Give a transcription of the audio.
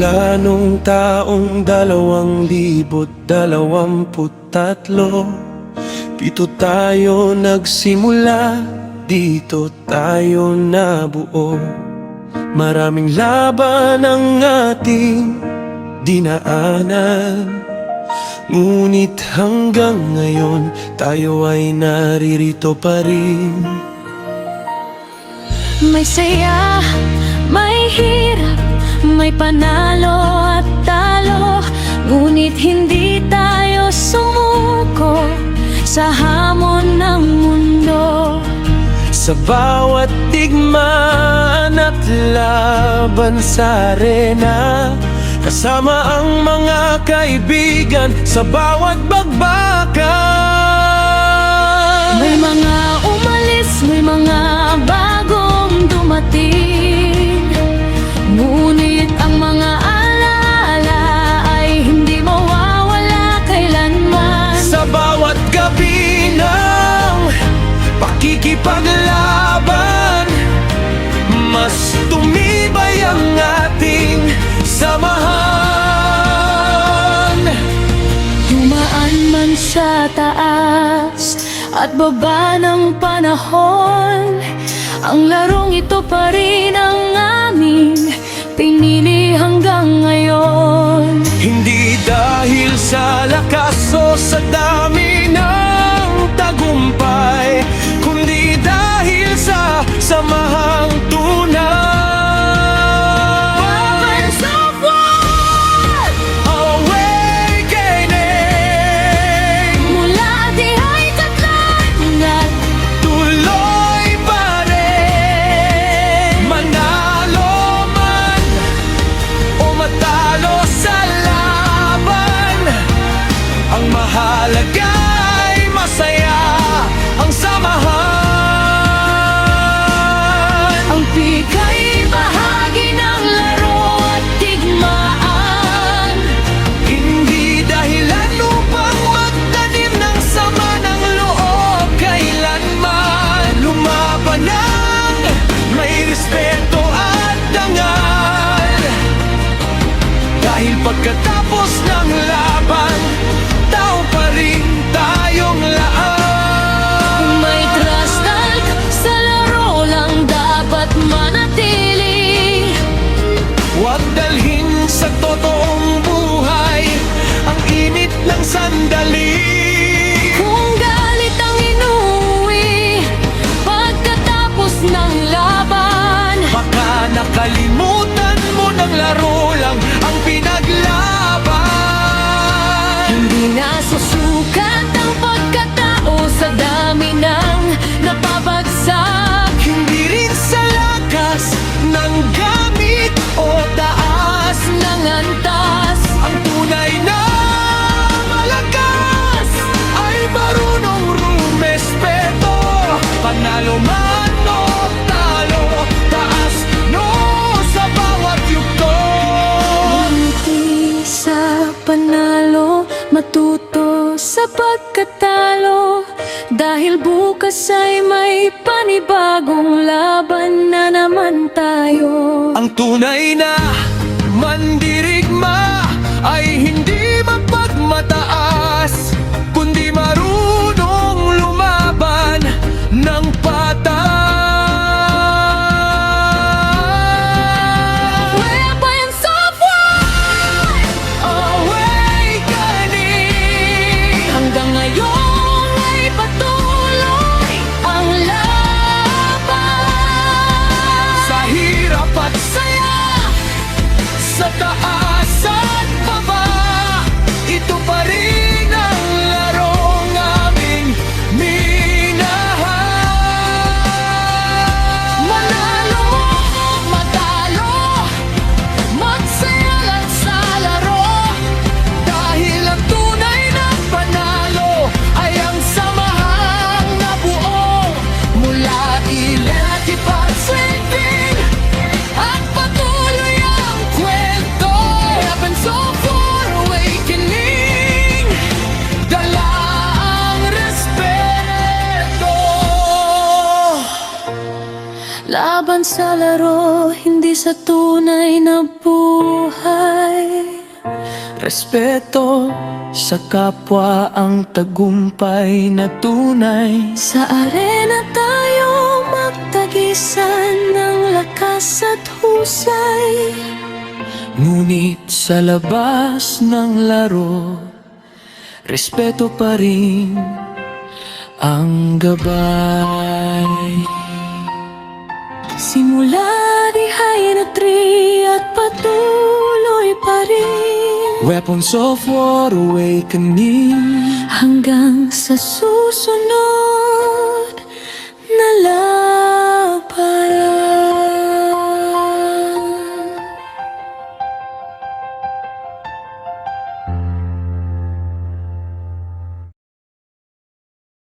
Simula nung taong 2023, dito tayo nagsimula, dito tayo nabuo. Maraming laban ang ating dinaanan, ngunit hanggang ngayon tayo ay naririto pa rin. May saya, may hirap, may panalo at talo, ngunit hindi tayo sumuko sa hamon ng mundo. Sa bawat digmaan at laban sa arena, kasama ang mga kaibigan sa bawat bagbakan. May mga umalis, may mga bagong dumating, ngunit ang mga alaala ay hindi mawawala kailanman. Sa bawat gabi ng pakikipaglaban, mas tumibay ang ating samahan. Dumaan man sa taas at baba ng panahon, ang larong ito pa rin ang aming pinili hanggang ngayon. Hindi dahil sa lakas o sa dami ng tagumpay, kundi dahil sa samahang tunay. Weapons of war! Awakening! Mula dihay katlangan, Tuloy pa rin. Manalo man o matalo sa laban, ang mahalaga ay masaya ang samahan. ang bigay bahagi ng laro at digmaan. Hindi dahilan upang magtanim ng sama ng loob kailanman. Lumaban ng may respeto at dangal, dahil pagkatapos ng laban, tao pa rin tayong laan. May trust talk sa laro lang dapat manatili. Huwag dalhin sa totoong buhay ang init ng sandali. Kung galit ang inuwi pagkatapos ng laban, Baka nakalimutan mo ng laro lang ang pinaglaban. hindi nasusukat ang pagkatao sa dami ng napabagsak. Hindi rin sa lakas ng gamit o taas Ng antas, ang tunay na malakas ay marunong rumespeto. Panalo man o talo, taas no sa bawat yugto. hindi sa panalo matuto sa pagkatalo, dahil bukas ay may panibagong laban na naman tayo. Ang tunay na mandirigma ay hindi mapagmataas, kundi marunong lumaban ng patas. Weapons of war! Awakening! Hanggang ngayon ay patuloy ang laban. Sa hirap at saya, sa taas Laban sa laro, hindi sa tunay na buhay. Respeto sa kapwa ang tagumpay na tunay. Sa arena tayo magtagisan ng lakas at husay. Ngunit sa labas ng laro, respeto pa rin ang gabay. Simula dihay na at patuloy pa rin. Weapons of War Awakening. Hanggang sa susunod na laban.